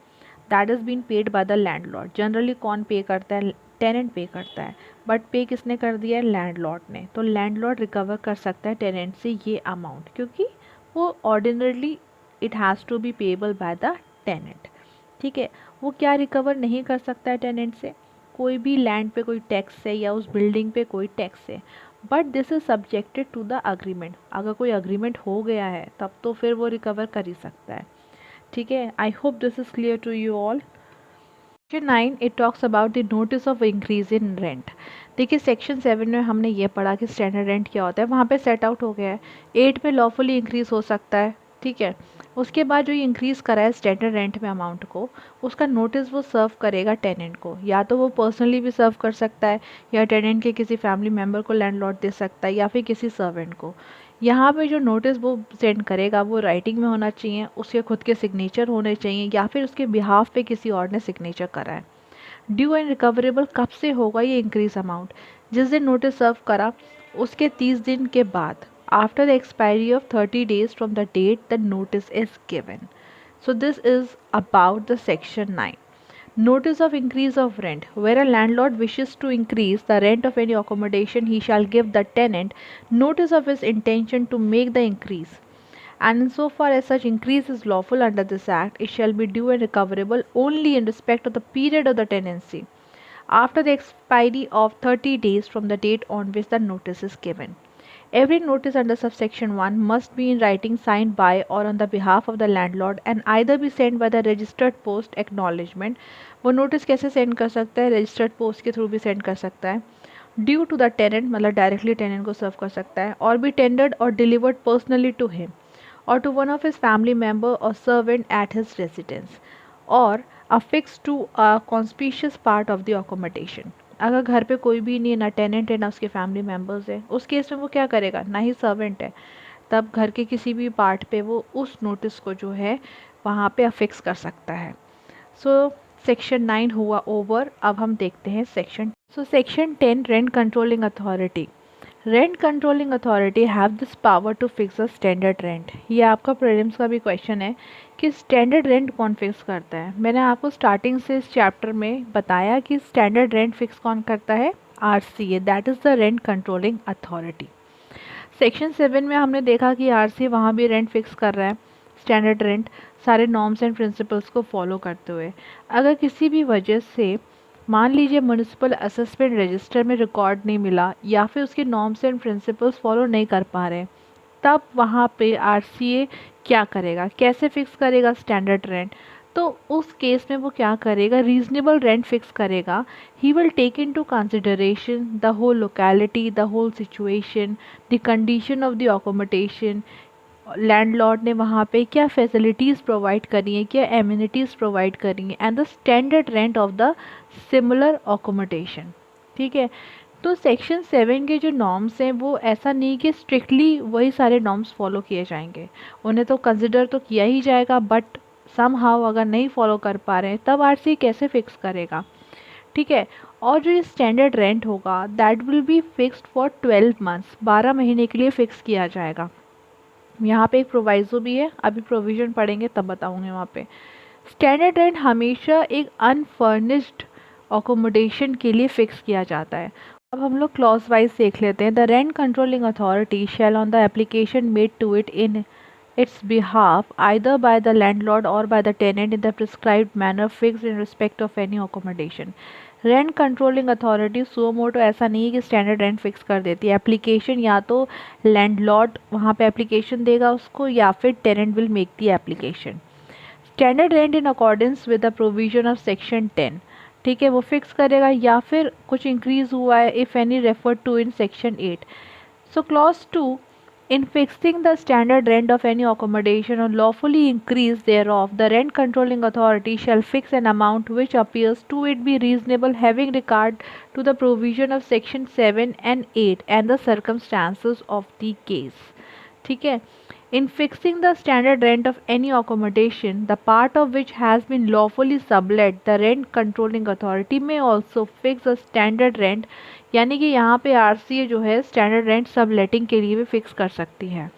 that is been paid by the landlord. Generally कौन पे करता है? टेनेंट पे करता है, बट पे किसने कर दिया है? लैंडलॉर्ड ने। तो लैंडलॉर्ड रिकवर कर सकता है टेनेंट से ये अमाउंट, क्योंकि वो ordinarily it has to be payable by the tenant. ठीक है, वो क्या रिकवर नहीं कर सकता है टेनेंट से? कोई भी लैंड पे कोई टैक्स है या उस बिल्डिंग पे कोई टैक्स है, but this is subjected to the agreement. अगर कोई अग्रीमेंट हो गया है तब तो फिर वो रिकवर कर ही सकता है। ठीक है, I hope this is clear to you all. Section 9 it talks about the notice of increase in rent. देखिए सेक्शन 7 में हमने ये पढ़ा कि स्टैंडर्ड रेंट क्या होता है, वहाँ पे सेट आउट हो गया है 8 में लॉफुली इंक्रीज हो सकता है, ठीक है। उसके बाद जो ये इंक्रीज़ करा है स्टैंडर्ड रेंट में अमाउंट को, उसका नोटिस वो सर्व करेगा टेनेंट को, या तो वो पर्सनली भी सर्व कर सकता है या टेनेंट के किसी फैमिली मेम्बर को लैंडलॉर्ड दे सकता है या फिर किसी सर्वेंट को। यहाँ पे जो नोटिस वो सेंड करेगा वो राइटिंग में होना चाहिए, उसके खुद के सिग्नेचर होने चाहिए या फिर उसके बिहाफ पे किसी और ने सिग्नेचर करा है। ड्यू एंड रिकवरेबल कब से होगा ये इंक्रीज अमाउंट, जिस दिन नोटिस सर्व करा उसके 30 दिन के बाद, after the expiry of 30 days from the date the notice is given. So this is about the section 9. Notice of increase of rent. Where a landlord wishes to increase the rent of any accommodation, he shall give the tenant notice of his intention to make the increase. And insofar as such increase is lawful under this Act, it shall be due and recoverable only in respect of the period of the tenancy, after the expiry of 30 days from the date on which the notice is given. Every notice under subsection 1 must be in writing signed by or on the behalf of the landlord and either be sent by the registered post acknowledgement. वो notice कैसे send कर सकता है, registered post के through भी send कर सकता है। ड्यू टू द टेनेंट मतलब डायरेक्टली टेनेंट को सर्व कर सकता है, और भी टेंडर्ड और delivered personally to him or to one of his family member or servant at his residence, or affixed to a conspicuous part of the accommodation. अगर घर पे कोई भी नहीं है, ना टेनेंट है ना उसके फैमिली मेम्बर्स है, उस केस में वो क्या करेगा, ना ही सर्वेंट है, तब घर के किसी भी पार्ट पे वो उस नोटिस को जो है वहाँ पे अफिक्स कर सकता है। सो सेक्शन 9 हुआ ओवर। अब हम देखते हैं section 10 rent controlling authority. Rent controlling authority have this power to fix a standard rent. ये आपका प्रीलिम्स का भी क्वेश्चन है कि स्टैंडर्ड रेंट कौन फिक्स करता है। मैंने आपको स्टार्टिंग से इस चैप्टर में बताया कि स्टैंडर्ड रेंट फिक्स कौन करता है, RCA, that is the rent controlling authority. Section 7 में हमने देखा कि आरसीए वहाँ भी रेंट फिक्स कर रहा है, स्टैंडर्ड रेंट सारे नॉर्म्स एंड प्रिंसिपल्स को फॉलो करते हुए। अगर किसी भी वजह से मान लीजिए म्यूनिसिपल असेसमेंट रजिस्टर में रिकॉर्ड नहीं मिला या फिर उसके नॉर्म्स एंड प्रिंसिपल्स फॉलो नहीं कर पा रहे, तब वहाँ पे आरसीए क्या करेगा, कैसे फिक्स करेगा स्टैंडर्ड रेंट। तो उस केस में वो क्या करेगा, रीजनेबल रेंट फिक्स करेगा। He will take into consideration the whole locality, the whole situation, the condition of the accommodation, landlord ने वहाँ पे क्या फैसिलिटीज़ प्रोवाइड करी हैं, क्या एम्यूनिटीज़ प्रोवाइड करी हैं, and the standard rent of the similar accommodation. ठीक है, तो सेक्शन 7 के जो नॉर्म्स हैं वो ऐसा नहीं कि स्ट्रिक्टली वही सारे नॉर्म्स फॉलो किए जाएंगे, उन्हें तो कंसिडर तो किया ही जाएगा, बट समहाउ अगर नहीं फॉलो कर पा रहे हैं तब आरसी कैसे फिक्स करेगा। ठीक है, और जो ये स्टैंडर्ड रेंट होगा that will be fixed for 12 months, 12 महीने के लिए फ़िक्स किया जाएगा। यहाँ पे एक प्रोवाइजो भी है, अभी प्रोविज़न पढ़ेंगे तब बताऊँगी वहाँ पे। स्टैंडर्ड रेंट हमेशा एक अनफर्निश्ड अकोमोडेशन के लिए फ़िक्स किया जाता है। अब हम लोग क्लॉज वाइज देख लेते हैं। The rent controlling authority shall on the application made to it in its behalf either by the landlord or by the tenant in the prescribed manner fixed in respect of any accommodation. Rent controlling authority suo motu ऐसा नहीं है कि standard rent fix कर देती है। Application या तो landlord वहाँ पे एप्लीकेशन देगा उसको या फिर tenant will make the application. Standard rent in accordance with the provision of section 10, ठीक है, वो फिक्स करेगा, या फिर कुछ इंक्रीज हुआ है if any refer to in section 8। So clause 2, in fixing the standard rent of any accommodation or lawfully increase thereof, the rent controlling authority shall fix an amount which appears to it be reasonable, having regard to the provision of section 7 and 8 and the circumstances of the case. ठीक है, in fixing the standard rent of any accommodation, the part of which has been lawfully sublet, the rent controlling authority may also fix a standard rent, यानी कि यहाँ पे RCA जो है standard rent subletting के लिए भी फिक्स कर सकती है।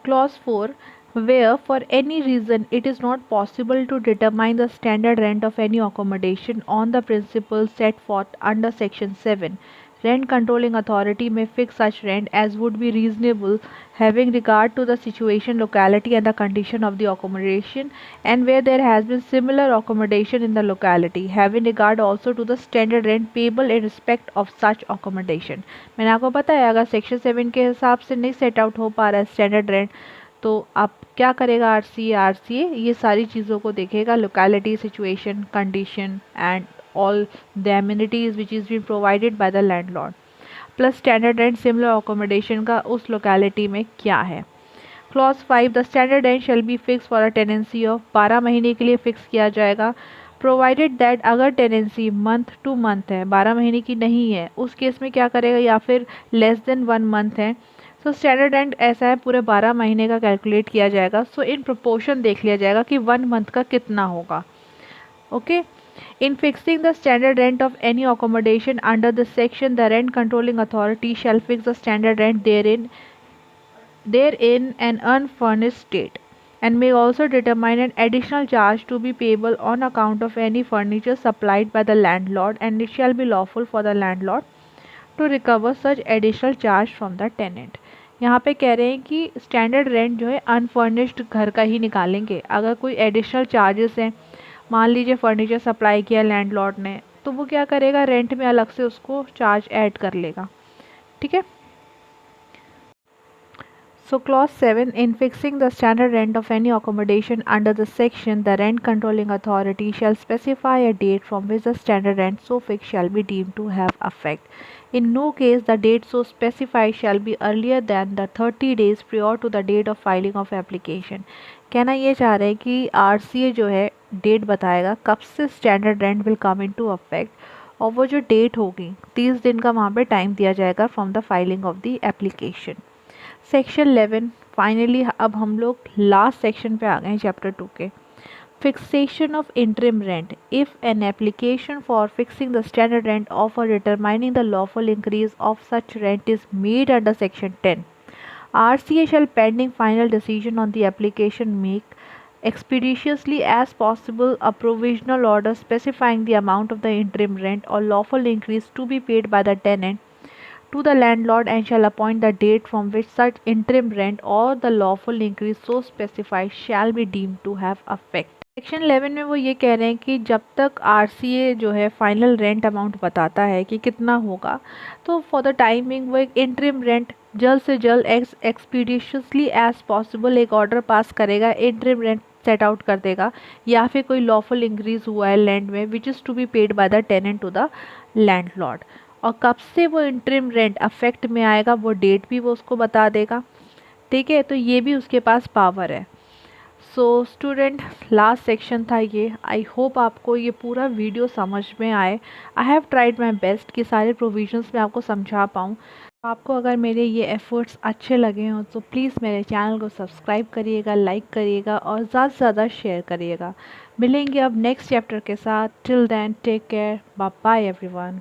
Clause 4, where for any reason it is not possible to determine the standard rent of any accommodation on the principles set forth under section 7, rent controlling authority may fix such rent as would be reasonable, having regard to the situation, locality and the condition of the accommodation, and where there has been similar accommodation in the locality, having regard also to the standard rent payable in respect of such accommodation. मैंने आपको बताया अगर section 7 के हिसाब से नहीं set out हो पा रहा है स्टैंडर्ड रेंट, तो अब क्या करेगा आरसीए ये सारी चीज़ों को देखेगा, locality, situation, condition and all the amenities which is been provided by the landlord, plus standard and similar accommodation का उस लोकेलिटी में क्या है। Clause 5, the standard rent shall be fix for a tenancy of 12 महीने के लिए फिक्स किया जाएगा, प्रोवाइडेड दैट अगर टेनेंसी मंथ टू मंथ है, 12 महीने की नहीं है, उस केस में क्या करेगा, या फिर लेस देन 1 मंथ है, सो स्टैंडर्ड रेंट ऐसा है पूरे 12 महीने का कैलकुलेट किया जाएगा। सो इन प्रोपोर्शन देख लिया जाएगा कि 1 मंथ का कितना होगा। Okay, in fixing the standard rent of any accommodation under this section, the rent controlling authority shall fix the standard rent therein an unfurnished state, and may also determine an additional charge to be payable on account of any furniture supplied by the landlord, and it shall be lawful for the landlord to recover such additional charge from the tenant. यहाँ पे कह रहे हैं कि standard rent जो है unfurnished घर का ही निकालेंगे। अगर कोई एडिशनल चार्जेस हैं, मान लीजिए फर्नीचर सप्लाई किया लैंडलॉर्ड ने, तो वो क्या करेगा, रेंट में अलग से उसको चार्ज ऐड कर लेगा। ठीक है। So clause 7, in fixing the standard rent of any accommodation under this section, the rent controlling authority shall specify a date from which the standard rent so fixed shall be deemed to have effect. In no case the date so specified shall be earlier than the 30 days prior to the date of filing of application. कहना ये चाह रहे हैं कि RCA जो है date बताएगा कब से standard rent will come into affect, और वो जो डेट होगी 30 दिन का वहाँ पे टाइम दिया जाएगा from the filing of the application. Section 11, finally अब हम लोग लास्ट सेक्शन पे आ गए हैं चैप्टर 2 के। Fixation of interim rent, if an application for fixing the standard rent of और determining the lawful increase of such rent is made under section 10, RCA shall pending final decision on the application make expeditiously as possible a provisional order specifying the amount of the interim rent or lawful increase to be paid by the tenant to the landlord, and shall appoint the date from which such interim rent or the lawful increase so specified shall be deemed to have effect. Section 11 में वो ये कह रहे हैं कि जब तक RCA जो है फाइनल रेंट अमाउंट बताता है कि कितना होगा, तो फॉर द टाइमिंग वो एक इंटरिम रेंट जल्द से जल्द एक्सपीडिशियसली एज पॉसिबल एक ऑर्डर पास करेगा, इंटरिम रेंट सेट आउट कर देगा, या फिर कोई लॉफुल इंक्रीज हुआ है लैंड में which is to be paid by the tenant to the landlord, और कब से वो इंटरिम रेंट अफेक्ट में आएगा वो डेट भी वो उसको बता देगा। ठीक है, तो ये भी उसके पास पावर है। सो स्टूडेंट, लास्ट सेक्शन था ये। आई होप आपको ये पूरा वीडियो समझ में आए। I have tried my best कि सारे प्रोविजंस में आपको समझा पाऊँ। आपको अगर मेरे ये एफ़र्ट्स अच्छे लगे हों तो प्लीज़ मेरे चैनल को सब्सक्राइब करिएगा, लाइक करिएगा और ज़्यादा से ज़्यादा शेयर करिएगा। मिलेंगे अब नेक्स्ट चैप्टर के साथ। Till then take care, bye bye everyone.